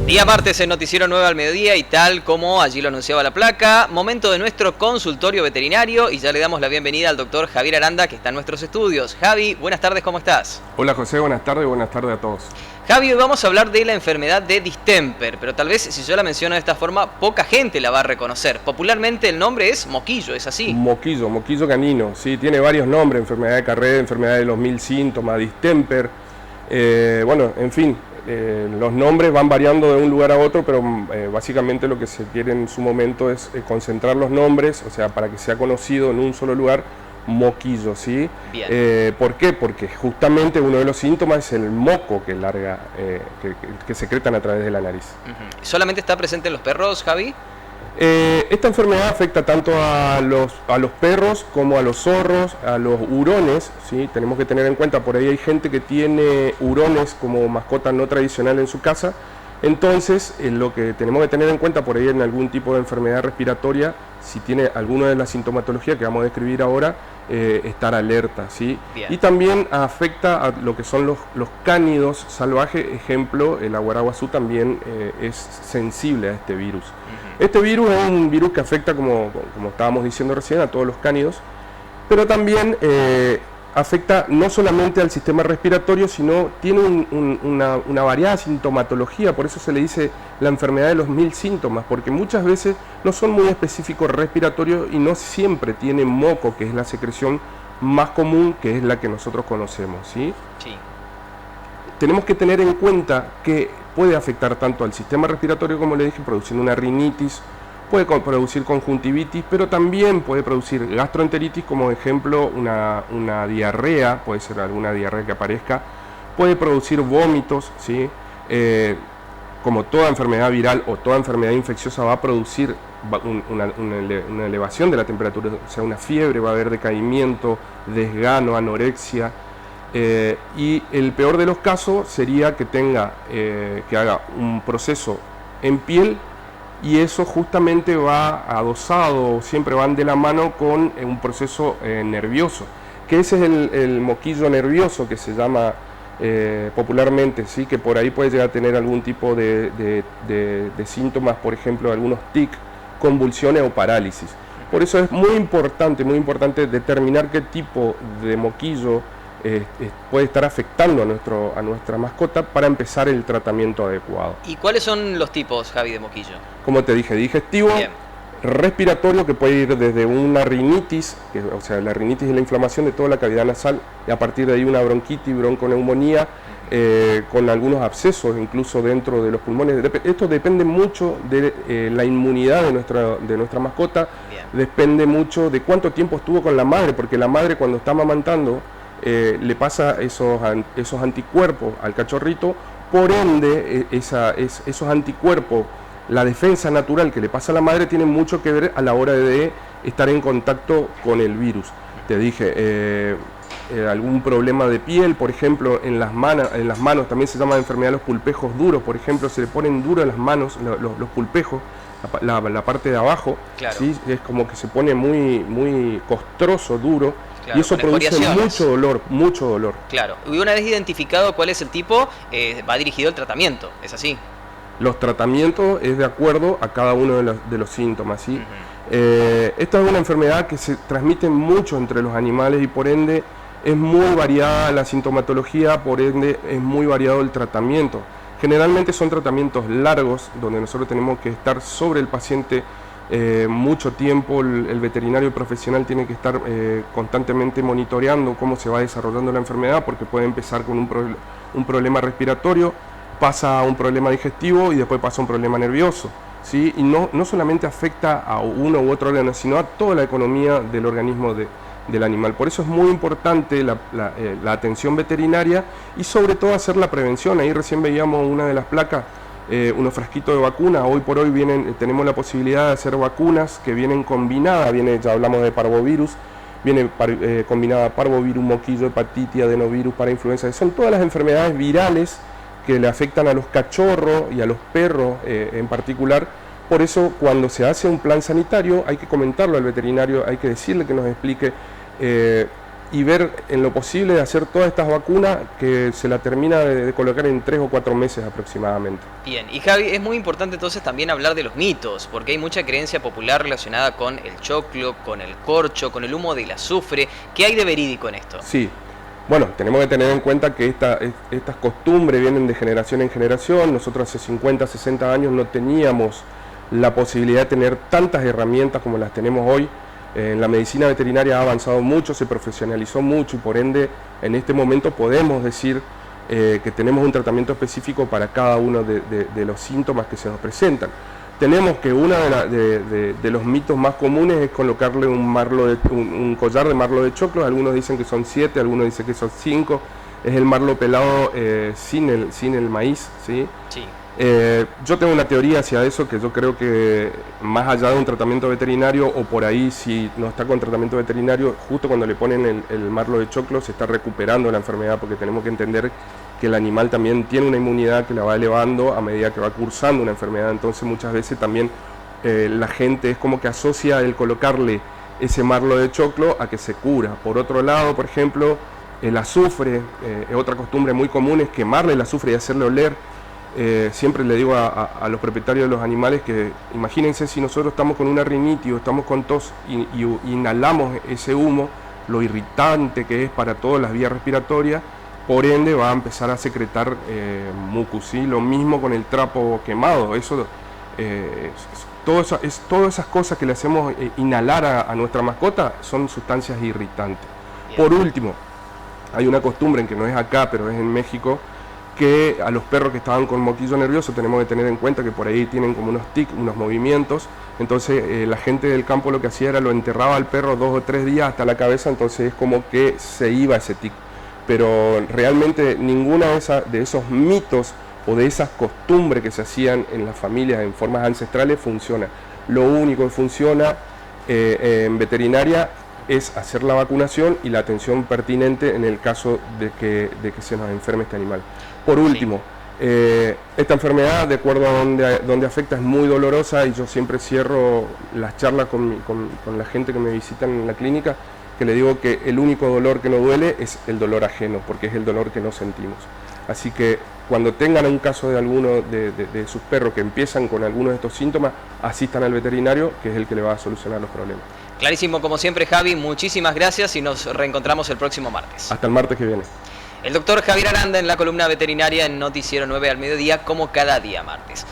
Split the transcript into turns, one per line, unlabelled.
Día martes en Noticiero 9 al mediodía y tal como allí lo anunciaba la placa, momento de nuestro consultorio veterinario y ya le damos la bienvenida al doctor Javier Aranda que está en nuestros estudios. Javi, buenas tardes, ¿cómo estás?
Hola José, buenas tardes a todos.
Javi, hoy vamos a hablar de la enfermedad de distemper, pero tal vez si yo la menciono de esta forma, poca gente la va a reconocer. Popularmente el nombre es moquillo, ¿es así?
Moquillo canino, sí, tiene varios nombres, enfermedad de Carré, enfermedad de los 1000 síntomas, distemper, bueno, en fin. Los nombres van variando de un lugar a otro, pero básicamente lo que se quiere en su momento es concentrar los nombres, o sea, para que sea conocido en un solo lugar, moquillo, ¿sí?
Bien.
¿Por qué? Porque justamente uno de los síntomas es el moco que larga, que secretan a través de la nariz.
¿Solamente está presente en los perros, Javi?
Esta enfermedad afecta tanto a los perros como a los zorros, a los hurones, ¿sí? Tenemos que tener en cuenta, por ahí hay gente que tiene hurones como mascota no tradicional en su casa, entonces lo que tenemos que tener en cuenta por ahí en algún tipo de enfermedad respiratoria, si tiene alguna de las sintomatologías que vamos a describir ahora, estar alerta, ¿sí?
Bien.
Y también afecta a lo que son los cánidos salvajes, ejemplo, el aguaraguazú también es sensible a este virus. Este virus es un virus que afecta, como estábamos diciendo recién, a todos los cánidos, pero también afecta no solamente al sistema respiratorio, sino tiene una variada sintomatología, por eso se le dice la enfermedad de los 1000 síntomas, porque muchas veces no son muy específicos respiratorios y no siempre tiene moco, que es la secreción más común, que es la que nosotros conocemos, ¿sí?
Sí.
Tenemos que tener en cuenta que puede afectar tanto al sistema respiratorio, como le dije, produciendo una rinitis, puede producir conjuntivitis, pero también puede producir gastroenteritis, como ejemplo una diarrea, puede ser alguna diarrea que aparezca, puede producir vómitos, ¿sí? Como toda enfermedad viral o toda enfermedad infecciosa va a producir una elevación de la temperatura, o sea, una fiebre, va a haber decaimiento, desgano, anorexia. Y el peor de los casos sería que que haga un proceso en piel, y eso justamente va adosado, siempre van de la mano con un proceso nervioso, que ese es el moquillo nervioso que se llama popularmente, ¿sí? Que por ahí puede llegar a tener algún tipo de síntomas, por ejemplo, algunos tics, convulsiones o parálisis. Por eso es muy importante determinar qué tipo de moquillo puede estar afectando a nuestra mascota para empezar el tratamiento adecuado.
¿Y cuáles son los tipos, Javi, de moquillo?
Como te dije, digestivo,
Bien.
Respiratorio, que puede ir desde una rinitis, o sea, la rinitis es la inflamación de toda la cavidad nasal, y a partir de ahí una bronquitis, bronconeumonía, con algunos abscesos incluso dentro de los pulmones. Esto depende mucho de la inmunidad de nuestra mascota.
Bien.
Depende mucho de cuánto tiempo estuvo con la madre, porque la madre cuando está amamantando, le pasa esos anticuerpos al cachorrito, por ende esos anticuerpos, la defensa natural que le pasa a la madre tiene mucho que ver a la hora de estar en contacto con el virus. Te dije, algún problema de piel, por ejemplo, en las manos también se llama enfermedad de los pulpejos duros, por ejemplo, se le ponen duros en las manos los pulpejos, la parte de abajo,
Claro.
¿sí? Es como que se pone muy costroso, duro.
Claro,
y eso
con
produce
escoriaciones.
mucho dolor.
Claro. Y una vez identificado cuál es el tipo, va dirigido el tratamiento, ¿es así?
Los tratamientos es de acuerdo a cada uno de los síntomas, ¿sí? Esta es una enfermedad que se transmite mucho entre los animales y por ende es muy variada la sintomatología, por ende es muy variado el tratamiento. Generalmente son tratamientos largos donde nosotros tenemos que estar sobre el paciente mucho tiempo. El veterinario profesional tiene que estar constantemente monitoreando cómo se va desarrollando la enfermedad, porque puede empezar con un problema respiratorio, pasa a un problema digestivo y después pasa a un problema nervioso, ¿sí? Y no solamente afecta a uno u otro órgano, sino a toda la economía del organismo del animal. Por eso es muy importante la atención veterinaria y sobre todo hacer la prevención. Ahí recién veíamos una de las placas, unos frasquitos de vacuna. Hoy por hoy tenemos la posibilidad de hacer vacunas que vienen combinadas, ya hablamos de parvovirus, viene combinada parvovirus, moquillo, hepatitis, adenovirus, parainfluenza. Son todas las enfermedades virales que le afectan a los cachorros y a los perros en particular. Por eso cuando se hace un plan sanitario hay que comentarlo al veterinario, hay que decirle que nos explique y ver en lo posible de hacer todas estas vacunas que se la termina de colocar en 3 o 4 meses aproximadamente.
Bien, y Javi, es muy importante entonces también hablar de los mitos, porque hay mucha creencia popular relacionada con el choclo, con el corcho, con el humo del azufre. ¿Qué hay de verídico en esto?
Sí, bueno, tenemos que tener en cuenta que estas costumbres vienen de generación en generación. Nosotros hace 50, 60 años no teníamos la posibilidad de tener tantas herramientas como las tenemos hoy. La medicina veterinaria ha avanzado mucho, se profesionalizó mucho y por ende en este momento podemos decir que tenemos un tratamiento específico para cada uno de los síntomas que se nos presentan. Tenemos que uno de los mitos más comunes es colocarle un collar de marlo de choclo. Algunos dicen que son 7, algunos dicen que son 5. Es el marlo pelado sin el maíz, ¿sí?
Sí.
Yo tengo una teoría hacia eso, que yo creo que más allá de un tratamiento veterinario, o por ahí si no está con tratamiento veterinario, justo cuando le ponen el marlo de choclo se está recuperando la enfermedad, porque tenemos que entender que el animal también tiene una inmunidad que la va elevando a medida que va cursando una enfermedad. Entonces muchas veces también la gente es como que asocia el colocarle ese marlo de choclo a que se cura. Por otro lado, por ejemplo, el azufre, otra costumbre muy común es quemarle el azufre y hacerle oler. Siempre le digo a los propietarios de los animales que imagínense si nosotros estamos con una rinitis o estamos con tos y inhalamos ese humo, lo irritante que es para todas las vías respiratorias, por ende va a empezar a secretar mucus, ¿sí? Lo mismo con el trapo quemado. Todas esas cosas que le hacemos inhalar a nuestra mascota son sustancias irritantes. Por último, hay una costumbre que no es acá, pero es en México, que a los perros que estaban con moquillo nervioso tenemos que tener en cuenta que por ahí tienen como unos tics, unos movimientos. Entonces la gente del campo lo que hacía era lo enterraba al perro 2 o 3 días hasta la cabeza, entonces es como que se iba ese tic. Pero realmente ninguna de esos mitos o de esas costumbres que se hacían en las familias en formas ancestrales funciona. Lo único que funciona en veterinaria es hacer la vacunación y la atención pertinente en el caso de que se nos enferme este animal. Por último, esta enfermedad, de acuerdo a donde afecta, es muy dolorosa y yo siempre cierro las charlas con la gente que me visita en la clínica, que le digo que el único dolor que no duele es el dolor ajeno, porque es el dolor que no sentimos. Así que cuando tengan un caso de alguno de sus perros que empiezan con algunos de estos síntomas, asistan al veterinario, que es el que le va a solucionar los problemas.
Clarísimo, como siempre, Javi, muchísimas gracias y nos reencontramos el próximo martes.
Hasta el martes que viene.
El doctor Javier Aranda en la columna veterinaria en Noticiero 9 al mediodía, como cada día martes.